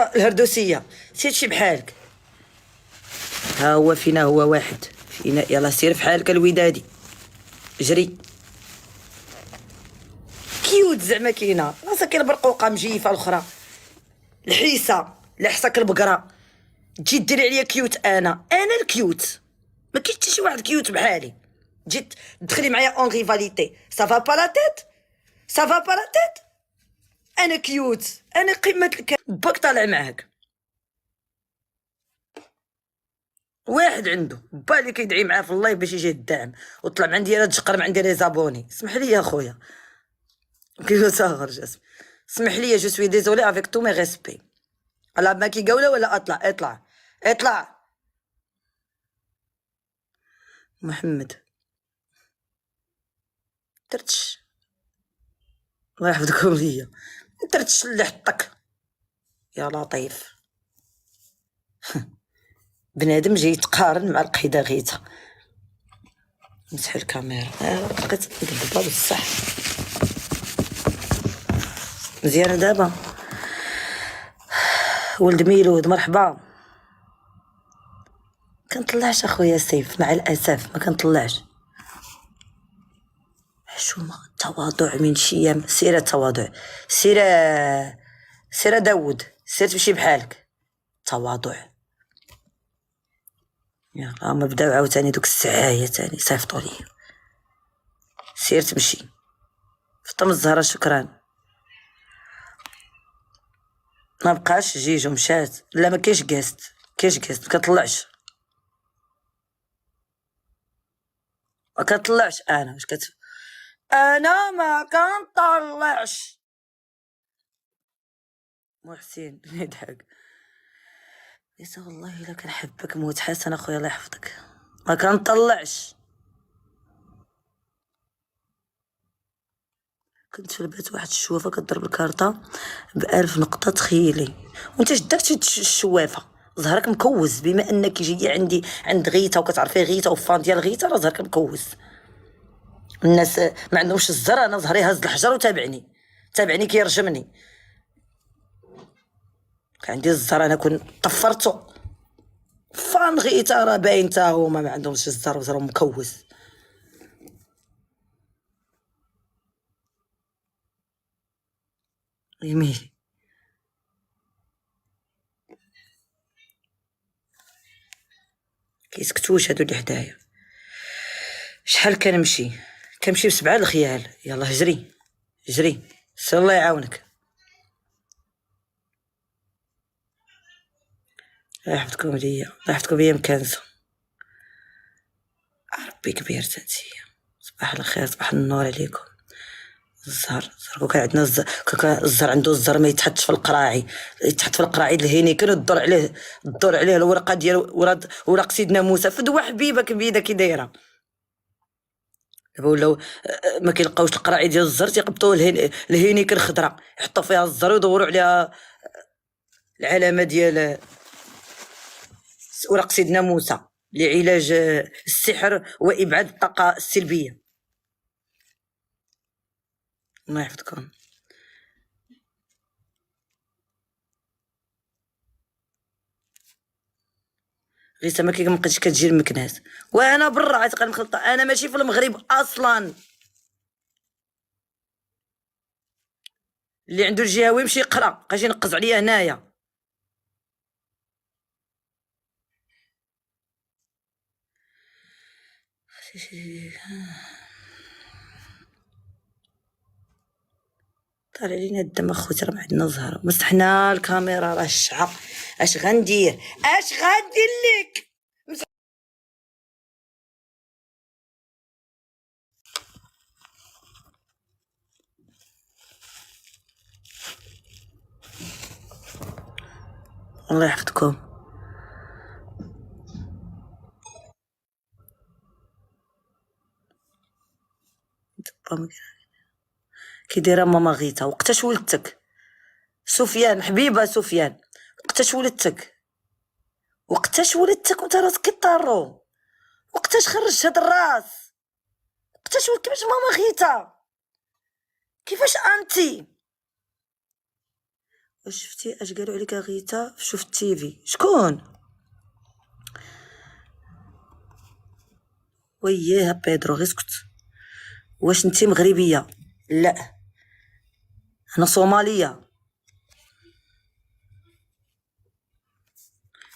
الهردوسيه نسيت شي بحالك. ها هو فينا، هو واحد فينا. يلا سير في حالك الودادي، جري. كيوت زعما كاينه راسها كاين برقوقه مجيفه الاخرى الحيسه لحسك البقره. تجي ديري عليا كيوت، انا الكيوت. ما كاينش حتى شي واحد كيوت بحالي. جيت تدخلي معايا اون ريفاليتي، سافا با لا تيت، سافا با لا تيت. انا كيوت، انا قمه باك طالع معاك. واحد عنده با اللي كيدعي معاه في الله باش يجي الدعم وطلع من عندي انا تشقر من عندي لي زابوني. اسمح لي يا خويا كيف صغر جسم. اسمح لي، جو سوي ديزولي افيك تو مي ريسبي. العب معاكي جوله ولا اطلع؟ اطلع اطلع. محمد درتش، الله يحفظكم ليا. درتش اللي حطك يا لطيف. بنادم جاي يتقارن مع القحيده غيتا. نسحب الكاميرا. بقيت نكذبها بصح. مزيانه دابا. ولد ميلود مرحبا. كنطلعش اخويا سيف مع الاسف، ما كنطلعش. حشومه تواضع من شيام. سيره تواضع، سيره داود، سير تمشي بحالك. تواضع. يلا ما بداو عاوتاني دوك السعايه تاني صيفطوا ليا. سير تمشي. فطم الزهره شكرا. ما بقاش جيجو مشات. لا ما كاينش كاست، كاينش كاست. ما كنطلعش، ما كنطلعش انا. واش انا ما كنطلعش. محسن يضحك. ليس والله الا كنحبك موت حسن اخويا الله يحفظك. ما كنطلعش. كنت في البيت واحد الشوافه كضرب الكارطه ب1000 نقطه. تخيلي وانت شداك الشوافه. زهرك مكوز بما انك جايه عندي عند غيته وكتعرفي غيته وفان ديال غيته. راه زهرك مكوز. الناس ما عندهمش الزر، انا زهري هز الحجر وتابعني، تابعني كيرجمني. كان عندي الزر انا كون طفرتو. فان غيته راه باين تا هما ما عندهمش الزر وزرهم مكوز. يميلي كيسكتوش هادو اللي حدايا. شحال كنمشي ب7 الخيال. يلا جري جري. سير الله يعاونك. الله يحفظكم ليا، الله يحفظكم ليا مكانزه. ربي كبير تاتي. صباح الخير، صباح النور عليكم. الزهر كان عندنا الزهر عنده الزهر ما يتحطش في القراعي، يتحط في القراعي الهيني كانوا الدور عليه الورقه ديال ورق سيدنا موسى. فدوا حبيبك بيده كي دايره. دابا ولاو ما كيلقاوش القراعي ديال الزر تيقبطوا الهينيك الخضراء يحطوا فيها الزر ويدوروا عليها العلامه ديال ورق سيدنا موسى لعلاج السحر وابعاد الطاقه السلبيه. الله يحفظكم. غير ما كيبقاش كتجي المكناس وانا برا عتقال مخلطه. انا ماشي في المغرب اصلا. اللي عنده الجهوي يمشي يقرا، بقاش ينقز عليا هنايا. طالع لينا الدم اخوتي. راه ما عندنا زهره. مسحنا الكاميرا راه الشعر. اش غندير لك؟ الله يحفظكم. كي دايره ماما غيتا؟ وقتاش ولدتك؟ سفيان حبيبه سفيان، وقتاش ولدتك؟ وقتاش ولدتك وانت راسك كيطارو؟ وقتاش خرجت هاد الراس؟ وقتاش كيفاش ماما غيتا؟ كيفاش انتي؟ واش شفتي اش قالوا عليك غيتا؟ شوف التيفي شكون؟ وياه بيدرو غير اسكت. واش انتي مغربيه؟ لا انا صوماليه.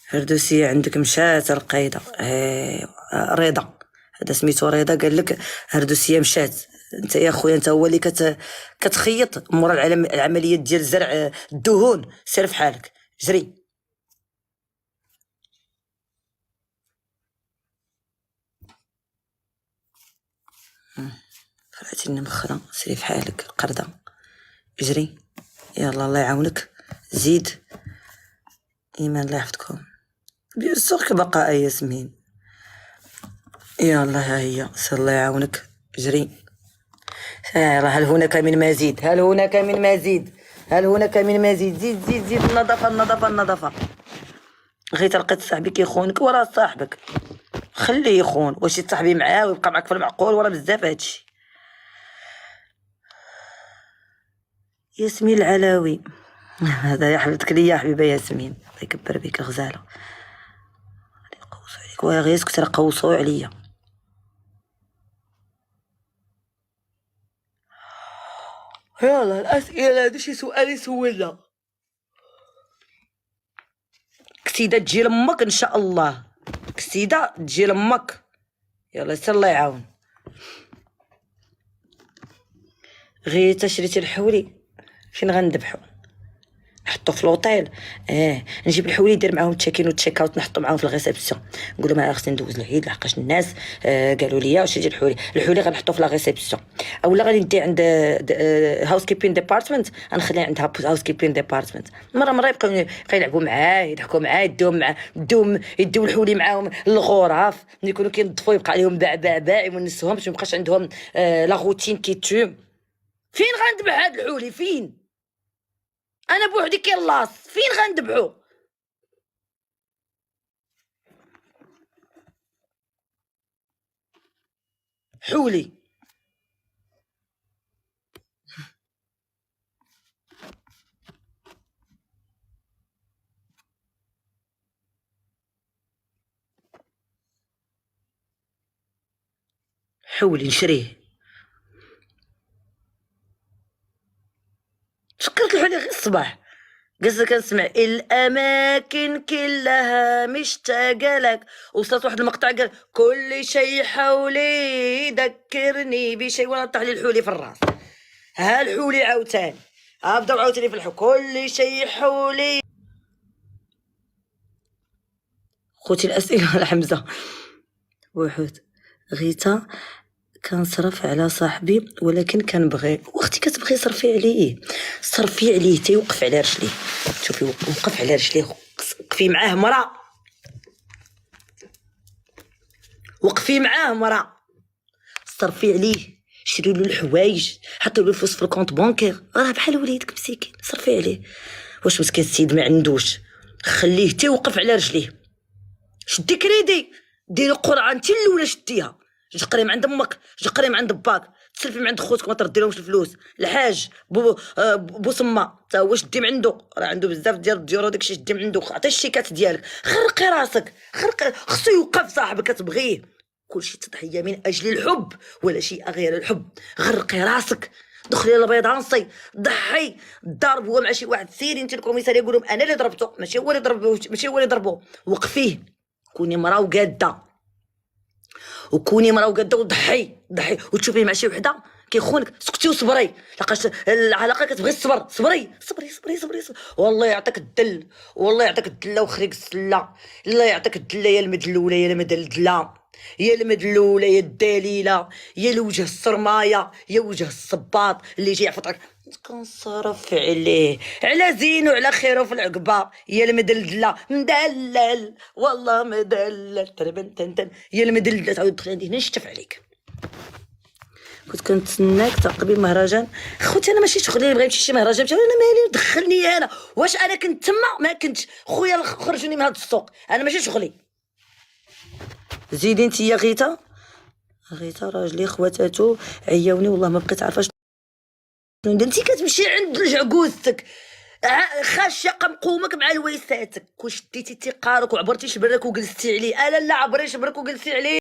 هردوسية عندك مشات القايدة. رضا، هذا سميتو رضا قال لك هردوسية مشات. انت يا خويا انت هو اللي كتخيط مورا العمليات ديال زرع الدهون. سير في حالك جري. فرعتيني مخرة. سيري في حالك قردة جري. يلا الله يعاونك. زيد. ايمان الله يحفظكم. بيان سور باقا ياسمين. يلا ها هي. سير الله يعاونك جري. هل هناك من مزيد؟ هل هناك من مزيد؟ هل هناك من مزيد؟ زيد زيد زيد. النظافة النظافة النظافة. غير لقيت صاحبي كيخونك وراه صاحبك خليه يخون. واش تصاحبي معاه ويبقى معاك في المعقول وراه بزاف هادشي. ياسمين العلاوي. هذا يا حبيبتك ليا يا حبيبه ياسمين. الله يكبر بك الغزاله. غادي يقوصوا عليك وغير اسكت راه قوصوا عليا. يلا الاسئله هذا شي سؤال يسولنا. كسيده تجي لامك ان شاء الله. كسيده تجي لامك. يلا سير الله يعاون. غير تشريتي الحولي فين غندبحو؟ نحطو في لوطيل. نجيب الحولي ندير معاهم تشيكين وتشيك اوت نحطو معاهم في الريسبسيون. نقول لهم خصني ندوز العيد لحقاش الناس قالوا لي واش يجي الحولي غنحطو في لا ريسبسيون. اولا غادي ندي عند هاوس كيبين ديبارتمنت غنخليها عندها هاوس كيبين ديبارتمنت. مره يبقاو يلعبوا معاه يضحكوا معاه يديو الحولي معاهم للغرف ملي يكونوا كينظفوا يبقى عليهم باع يونسهم باش ميبقاش عندهم لا روتين كيتو. فين غندبح هاد الحولي فين؟ انا بوحدي كيلاص فين غندبحو؟ حولي حولي نشريه. فكرت الحولي غير الصباح قصة كنسمع الاماكن كلها مشتاقه لك. وصلت واحد المقطع قال كل شيء حولي يذكرني بشيء وانا طاح لي الحولي في الراس. ها الحولي عاوتاني بداو عاوتاني في الحول كل شيء حولي. خوتي الاسئله على حمزه. وحود غيتا كنصرف على صاحبي ولكن كنبغي. واختي كتبغي صرفي عليه تيوقف على رجليه. شوفي وقف على رجليه. وقفي معاه مرا. صرفي عليه شري له الحوايج حطي له الفلوس في الكونت بانكير. راه بحال وليدك مسكين صرفي عليه. واش مسكين السيد ما عندوش؟ خليه تيوقف على رجليه. شدي كريدي ديري قرعه انت الاولى شديها. جقري من عند امك جقري من عند باك تسلفي من عند خوتك ما تردي لهمش الفلوس. الحاج بو سما تا هو شدي من عنده راه عنده بزاف ديال الديور وداكشي شدي من عنده. عطي الشيكات ديالك خرقي راسك خصو يوقف صاحبك كتبغيه. كلشي تضحيه من اجل الحب ولا شيء غير الحب. غرقي راسك دخلي للبيض عنصي ضحي ضرب هو مع شي واحد. سيري انت الكوميساريه يقول لهم انا اللي ضربته ماشي هو اللي ضربه. وقفيه. كوني مرا وقاده وضحي وتشوفيه مع شي وحده كيخونك سكتي وصبري لقاش العلاقه كتبغي الصبر. صبري. والله يعطيك الدل والله يعطيك الدله وخريق السله. الله يعطيك الدله يا المدلوله يا المدلدله يا المدلوله يا الدليله يا الوجه الصرمايه يا وجه الصباط اللي يجي يعفطك كنصرف عليه على زينو على خيرو في العقبه. يا المدلدله مدلل والله مدلل تربنتن يا المدلدله تعاود تدخل عندي نشتف عليك. كنت كنتسناك تعقبي مهرجان. خوتي انا ماشي شغلي بغا نمشي شي مهرجان انا مالي دخلني انا. واش انا كنت تما ما كنتش خويا خرجوني من هذا السوق انا ماشي شغلي. زيدي انت يا غيتا راجلي خواتاتو عياوني والله ما بقيت عارفه شنو انت كتمشي عند عجوزتك خاشه قمقومك مع لويساتك، وشديتي تيقارك وعبرتي شبرك وجلستي عليه. لا لا، عبري شبرك وجلسي عليه.